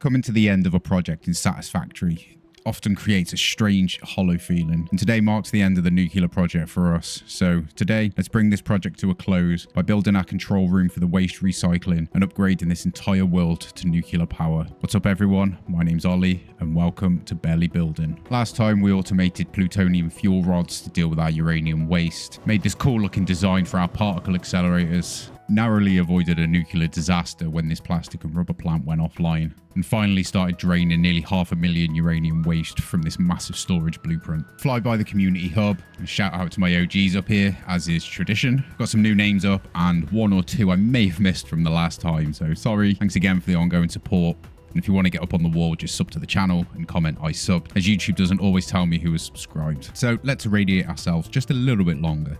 Coming to the end of a project in Satisfactory often creates a strange, hollow feeling, and today marks the end of the nuclear project for us. So today, let's bring this project to a close by building our control room for the waste recycling and upgrading this entire world to nuclear power. What's up everyone, my name's Ollie and welcome to Barely Building. Last time we automated plutonium fuel rods to deal with our uranium waste, made this cool looking design for our particle accelerators, narrowly avoided a nuclear disaster when this plastic and rubber plant went offline, and finally started draining nearly 500,000 uranium waste from this massive storage blueprint. Fly by the community hub, and shout out to my OGs up here, as is tradition. Got some new names up, and one or two I may have missed from the last time, so sorry. Thanks again for the ongoing support. And if you want to get up on the wall, just sub to the channel and comment I subbed, as YouTube doesn't always tell me who is subscribed. So let's irradiate ourselves just a little bit longer.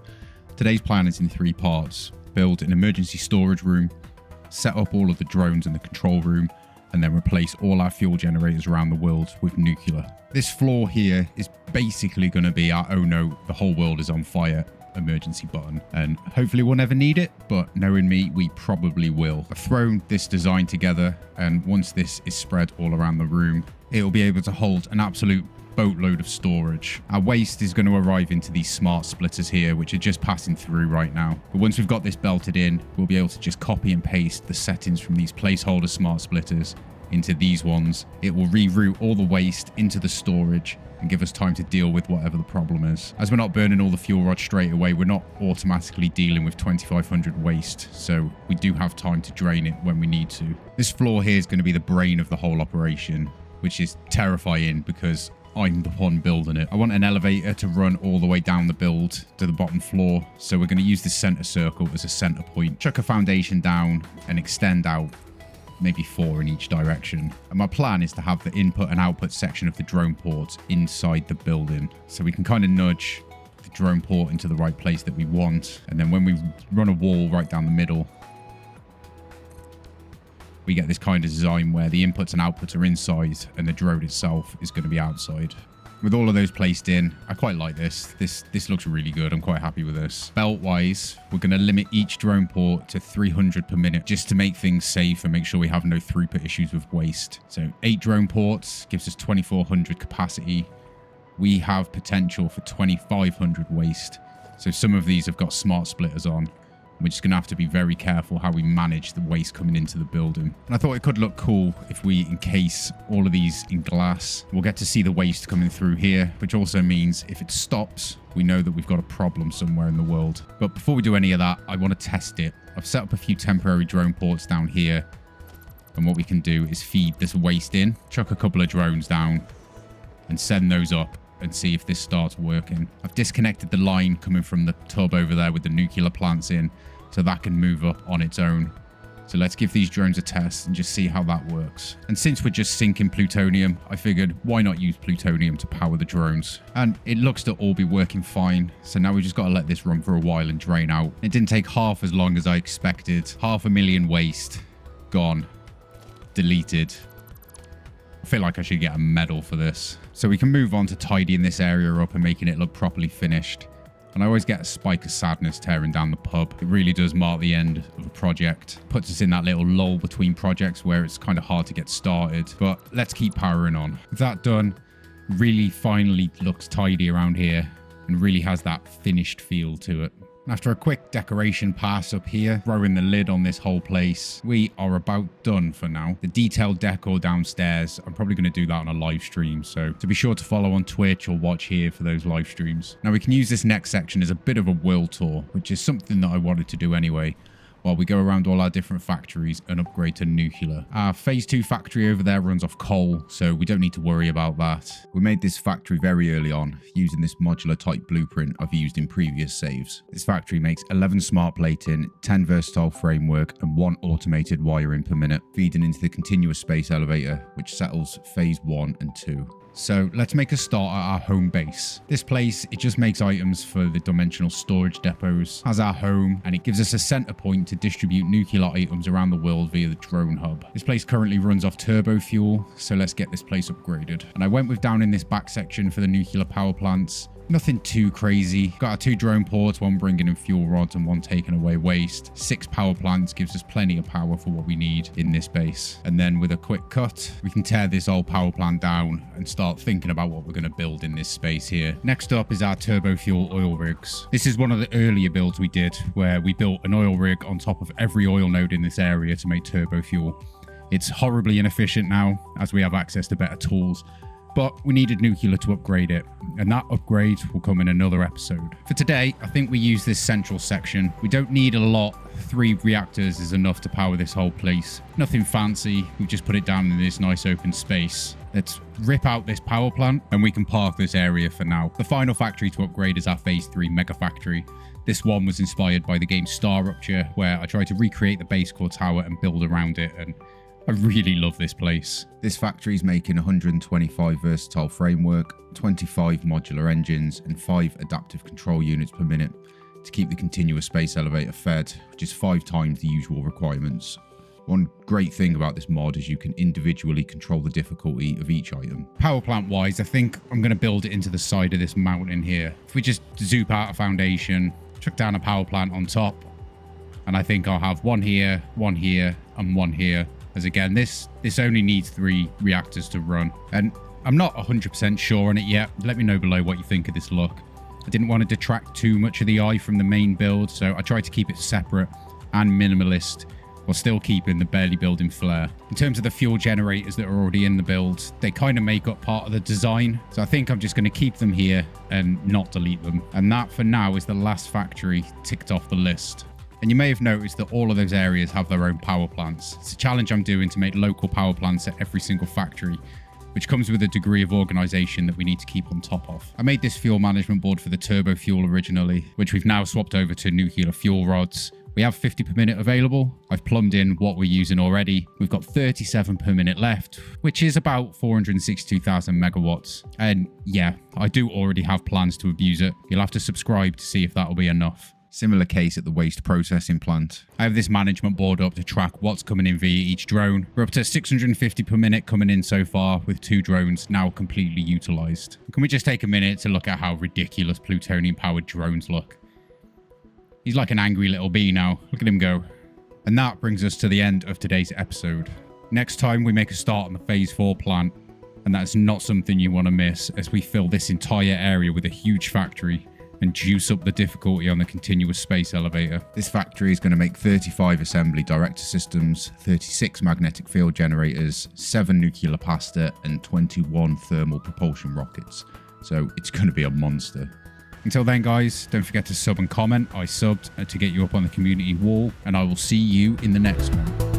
Today's plan is in 3 parts. Build an emergency storage room, set up all of the drones in the control room, and then replace all our fuel generators around the world with nuclear. This floor here is basically going to be our oh no, the whole world is on fire emergency button, and hopefully we'll never need it, but knowing me, we probably will. I've thrown this design together, and once this is spread all around the room, it'll be able to hold an absolute boatload of storage. Our waste is going to arrive into these smart splitters here, which are just passing through right now. But once we've got this belted in, we'll be able to just copy and paste the settings from these placeholder smart splitters into these ones. It will reroute all the waste into the storage and give us time to deal with whatever the problem is. As we're not burning all the fuel rods straight away, we're not automatically dealing with 2500 waste, so we do have time to drain it when we need to. This floor here is going to be the brain of the whole operation, which is terrifying because I'm the one building it. I want an elevator to run all the way down the build to the bottom floor, so we're going to use this center circle as a center point, chuck a foundation down and extend out maybe 4 in each direction. And my plan is to have the input and output section of the drone ports inside the building, so we can kind of nudge the drone port into the right place that we want, and then when we run a wall right down the middle, we get this kind of design where the inputs and outputs are inside and the drone itself is going to be outside. With all of those placed in, I quite like this. This looks really good. I'm quite happy with this. Belt-wise, we're going to limit each drone port to 300 per minute just to make things safe and make sure we have no throughput issues with waste. So 8 drone ports gives us 2400 capacity. We have potential for 2500 waste. So some of these have got smart splitters on. We're just going to have to be very careful how we manage the waste coming into the building. And I thought it could look cool if we encase all of these in glass. We'll get to see the waste coming through here, which also means if it stops, we know that we've got a problem somewhere in the world. But before we do any of that, I want to test it. I've set up a few temporary drone ports down here. And what we can do is feed this waste in, chuck a couple of drones down, and send those up and see if this starts working. I've disconnected the line coming from the tub over there with the nuclear plants in, so that can move up on its own. So let's give these drones a test and just see how that works. And since we're just sinking plutonium, I figured why not use plutonium to power the drones? And it looks to all be working fine. So now we just got to let this run for a while and drain out. It didn't take half as long as I expected. 500,000 waste gone, deleted. I feel like I should get a medal for this. So we can move on to tidying this area up and making it look properly finished. And I always get a spike of sadness tearing down the pub. It really does mark the end of a project. Puts us in that little lull between projects where it's kind of hard to get started. But let's keep powering on. With that done, really finally looks tidy around here and really has that finished feel to it. After a quick decoration pass up here, throwing the lid on this whole place, we are about done for now. The detailed decor downstairs, I'm probably going to do that on a live stream, so be sure to follow on Twitch or watch here for those live streams. Now we can use this next section as a bit of a world tour, which is something that I wanted to do anyway, while we go around all our different factories and upgrade to nuclear. Our phase 2 factory over there runs off coal, so we don't need to worry about that. We made this factory very early on, using this modular type blueprint I've used in previous saves. This factory makes 11 smart plating, 10 versatile framework, and 1 automated wiring per minute, feeding into the continuous space elevator, which settles phase 1 and 2. So let's make a start at our home base. This place, it just makes items for the dimensional storage depots, has our home, and it gives us a center point to distribute nuclear items around the world via the drone hub. This place currently runs off turbo fuel, so let's get this place upgraded. And I went with down in this back section for the nuclear power plants, Nothing too crazy. Got our 2 drone ports, one bringing in fuel rods and one taking away waste. 6 power plants gives us plenty of power for what we need in this base. And then with a quick cut, we can tear this old power plant down and start thinking about what we're going to build in this space here. Next up is our turbo fuel oil rigs. This is one of the earlier builds we did, where we built an oil rig on top of every oil node in this area to make turbo fuel. It's horribly inefficient now, as we have access to better tools, but we needed nuclear to upgrade it, and that upgrade will come in another episode. For today, I think we use this central section. We don't need a lot. 3 reactors is enough to power this whole place. Nothing fancy, we've just put it down in this nice open space. Let's rip out this power plant, and we can park this area for now. The final factory to upgrade is our Phase 3 Mega Factory. This one was inspired by the game Star Rupture, where I tried to recreate the base core tower and build around it, and I really love this place. This factory is making 125 versatile framework, 25 modular engines, and 5 adaptive control units per minute to keep the continuous space elevator fed, which is 5 times the usual requirements. One great thing about this mod is you can individually control the difficulty of each item. Power plant wise, I think I'm going to build it into the side of this mountain here. If we just zoop out a foundation, chuck down a power plant on top, and I think I'll have one here, and one here. As again, this only needs 3 reactors to run. And I'm not 100% sure on it yet. Let me know below what you think of this look. I didn't want to detract too much of the eye from the main build, so I tried to keep it separate and minimalist while still keeping the barely building flair. In terms of the fuel generators that are already in the build, they kind of make up part of the design. So I think I'm just going to keep them here and not delete them. And that for now is the last factory ticked off the list. And you may have noticed that all of those areas have their own power plants. It's a challenge I'm doing to make local power plants at every single factory, which comes with a degree of organization that we need to keep on top of. I made this fuel management board for the turbo fuel originally, which we've now swapped over to nuclear fuel rods. We have 50 per minute available. I've plumbed in what we're using already. We've got 37 per minute left, which is about 462,000 megawatts. And yeah, I do already have plans to abuse it. You'll have to subscribe to see if that'll be enough. Similar case at the waste processing plant. I have this management board up to track what's coming in via each drone. We're up to 650 per minute coming in so far, with 2 drones now completely utilized. Can we just take a minute to look at how ridiculous plutonium powered drones look? He's like an angry little bee now. Look at him go. And that brings us to the end of today's episode. Next time we make a start on the Phase 4 plant, and that's not something you want to miss, as we fill this entire area with a huge factory and juice up the difficulty on the continuous space elevator. This factory is going to make 35 assembly director systems, 36 magnetic field generators, 7 nuclear pasta, and 21 thermal propulsion rockets. So it's going to be a monster. Until then, guys, don't forget to sub and comment. I subbed to get you up on the community wall, and I will see you in the next one.